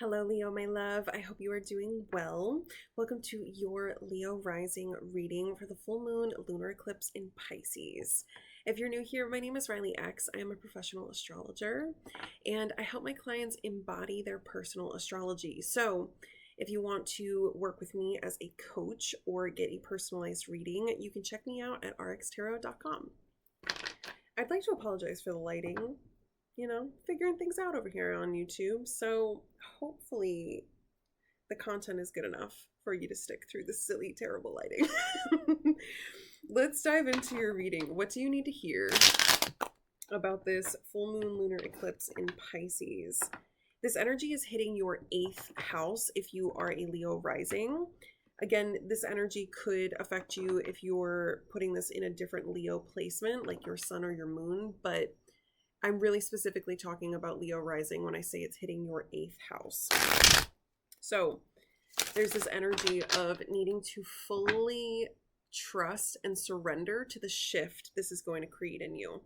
Hello, Leo, my love. I hope you are doing well. Welcome to your Leo rising reading for the full moon lunar eclipse in Pisces. If you're new here, my name is Reilly X. I am a professional astrologer and I help my clients embody their personal astrology. So, if you want to work with me as a coach or get a personalized reading, you can check me out at rxtarot.com. I'd like to apologize for the lighting, figuring things out over here on YouTube. So hopefully the content is good enough for you to stick through the silly, terrible lighting. Let's dive into your reading. What do you need to hear about this full moon lunar eclipse in Pisces? This energy is hitting your 8th house if you are a Leo rising. Again, this energy could affect you if you're putting this in a different Leo placement, like your sun or your moon, but I'm really specifically talking about Leo rising when I say it's hitting your 8th house. So there's this energy of needing to fully trust and surrender to the shift this is going to create in you.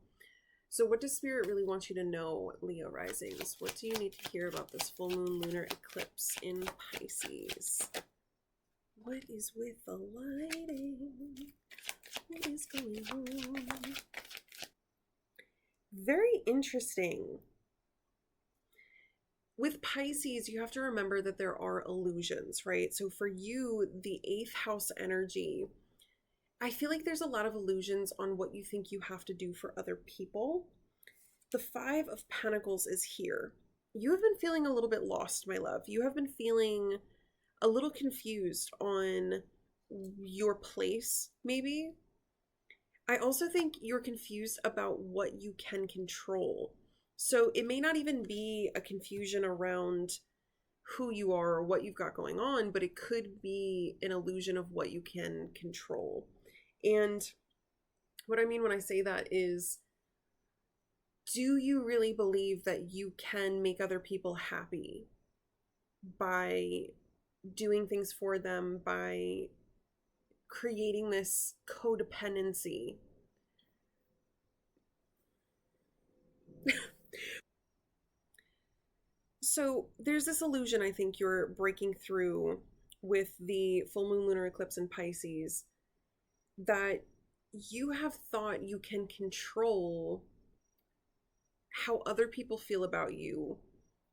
So what does Spirit really want you to know, Leo risings? What do you need to hear about this full moon lunar eclipse in Pisces? What is with the lighting? What is going on? Very interesting. With Pisces, you have to remember that there are illusions, right? So for you, the 8th house energy, I feel like there's a lot of illusions on what you think you have to do for other people. The 5 of Pentacles is here. You have been feeling a little bit lost, my love. You have been feeling a little confused on your place, maybe. I also think you're confused about what you can control. So it may not even be a confusion around who you are or what you've got going on, but it could be an illusion of what you can control. And what I mean when I say that is, do you really believe that you can make other people happy by doing things for them, by creating this codependency? So there's this illusion I think you're breaking through with the full moon lunar eclipse in Pisces, that you have thought you can control how other people feel about you,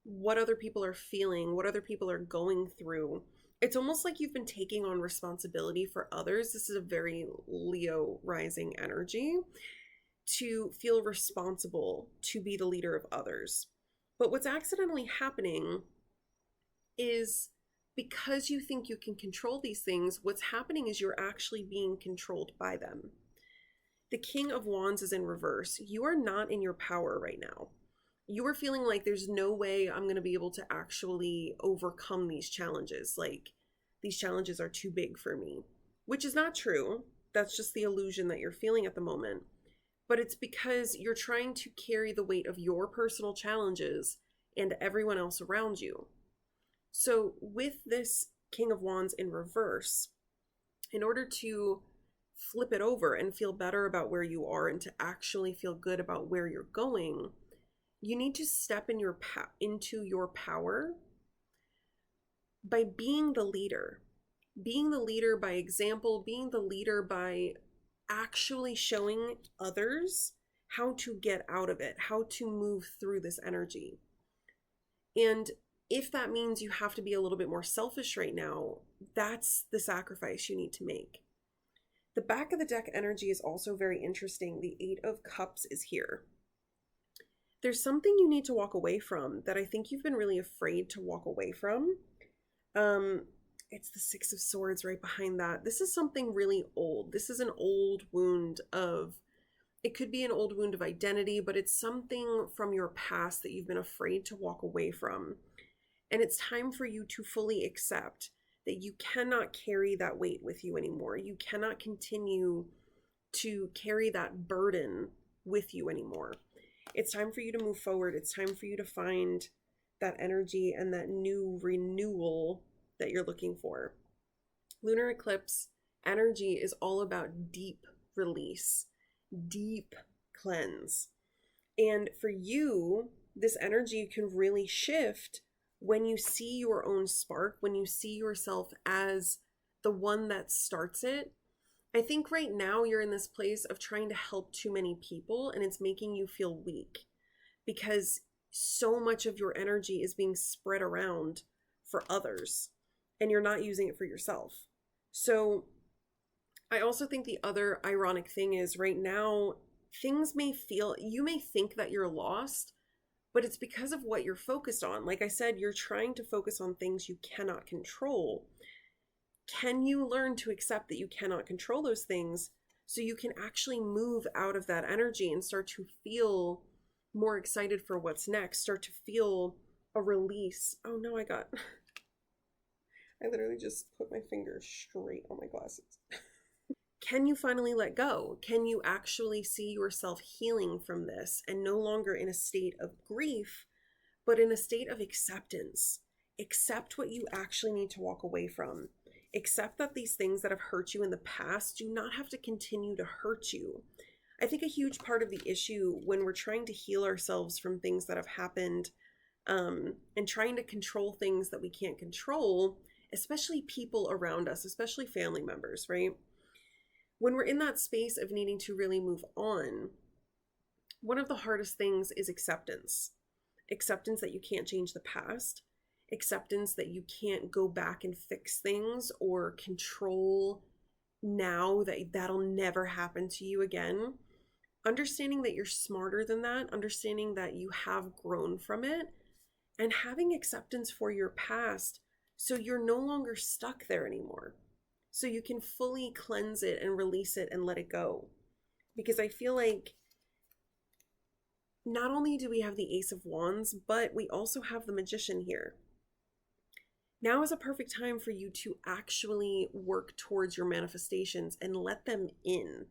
what other people are feeling, what other people are going through. It's almost like you've been taking on responsibility for others. This is a very Leo rising energy, to feel responsible, to be the leader of others. But what's accidentally happening is, because you think you can control these things, what's happening is you're actually being controlled by them. The King of Wands is in reverse. You are not in your power right now. You are feeling like there's no way I'm going to be able to actually overcome these challenges. Like, these challenges are too big for me, which is not true. That's just the illusion that you're feeling at the moment. But it's because you're trying to carry the weight of your personal challenges and everyone else around you. So with this King of Wands in reverse, in order to flip it over and feel better about where you are and to actually feel good about where you're going, you need to step in into your power by being the leader. Being the leader by example, being the leader by actually showing others how to get out of it, how to move through this energy. And if that means you have to be a little bit more selfish right now, that's the sacrifice you need to make. The back of the deck energy is also very interesting. The 8 of Cups is here. There's something you need to walk away from that I think you've been really afraid to walk away from. It's the 6 of Swords right behind that. This is something really old. This is an old wound of, it could be an old wound of identity, but it's something from your past that you've been afraid to walk away from. And it's time for you to fully accept that you cannot carry that weight with you anymore. You cannot continue to carry that burden with you anymore. It's time for you to move forward. It's time for you to find that energy and that new renewal that you're looking for. Lunar eclipse energy is all about deep release, deep cleanse. And for you, this energy can really shift when you see your own spark, when you see yourself as the one that starts it, I think right now you're in this place of trying to help too many people, and it's making you feel weak because so much of your energy is being spread around for others and you're not using it for yourself. So I also think the other ironic thing is right now, you may think that you're lost, but it's because of what you're focused on. Like I said, you're trying to focus on things you cannot control. Can you learn to accept that you cannot control those things so you can actually move out of that energy and start to feel more excited for what's next, start to feel a release? Oh no, I literally just put my finger straight on my glasses. Can you finally let go? Can you actually see yourself healing from this and no longer in a state of grief, but in a state of acceptance? Accept what you actually need to walk away from. Accept that these things that have hurt you in the past do not have to continue to hurt you. I think a huge part of the issue when we're trying to heal ourselves from things that have happened, and trying to control things that we can't control, especially people around us, especially family members, right? When we're in that space of needing to really move on, one of the hardest things is acceptance. Acceptance that you can't change the past. Acceptance that you can't go back and fix things or control now, that that'll never happen to you again. Understanding that you're smarter than that, understanding that you have grown from it, and having acceptance for your past so you're no longer stuck there anymore. So you can fully cleanse it and release it and let it go. Because I feel like not only do we have the Ace of Wands, but we also have the Magician here. Now is a perfect time for you to actually work towards your manifestations and let them in.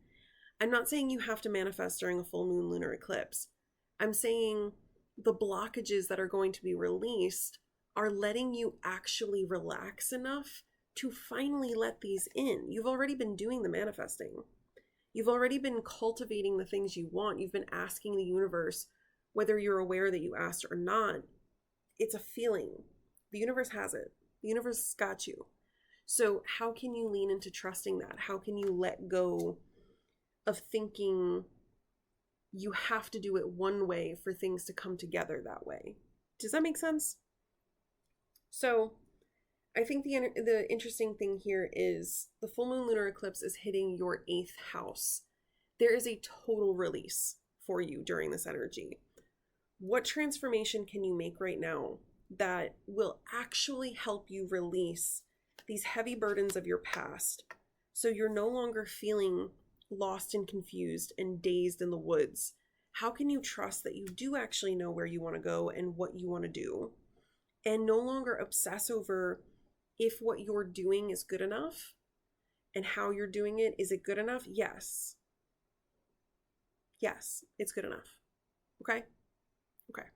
I'm not saying you have to manifest during a full moon lunar eclipse. I'm saying the blockages that are going to be released are letting you actually relax enough to finally let these in. You've already been doing the manifesting. You've already been cultivating the things you want. You've been asking the universe, whether you're aware that you asked or not. It's a feeling. The universe has it. The universe got you. So how can you lean into trusting that? How can you let go of thinking you have to do it one way for things to come together that way? Does that make sense? So I think the interesting thing here is the full moon lunar eclipse is hitting your 8th house. There is a total release for you during this energy. What transformation can you make right now that will actually help you release these heavy burdens of your past so you're no longer feeling lost and confused and dazed in the woods? How can you trust that you do actually know where you want to go and what you want to do, and no longer obsess over if what you're doing is good enough and how you're doing it? Is it good enough? Yes. Yes, it's good enough. Okay? Okay.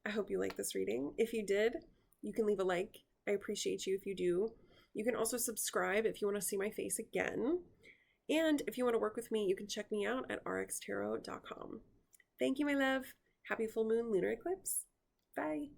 I hope you liked this reading. If you did, you can leave a like. I appreciate you if you do. You can also subscribe if you want to see my face again. And if you want to work with me, you can check me out at rxtarot.com. Thank you, my love. Happy full moon lunar eclipse. Bye.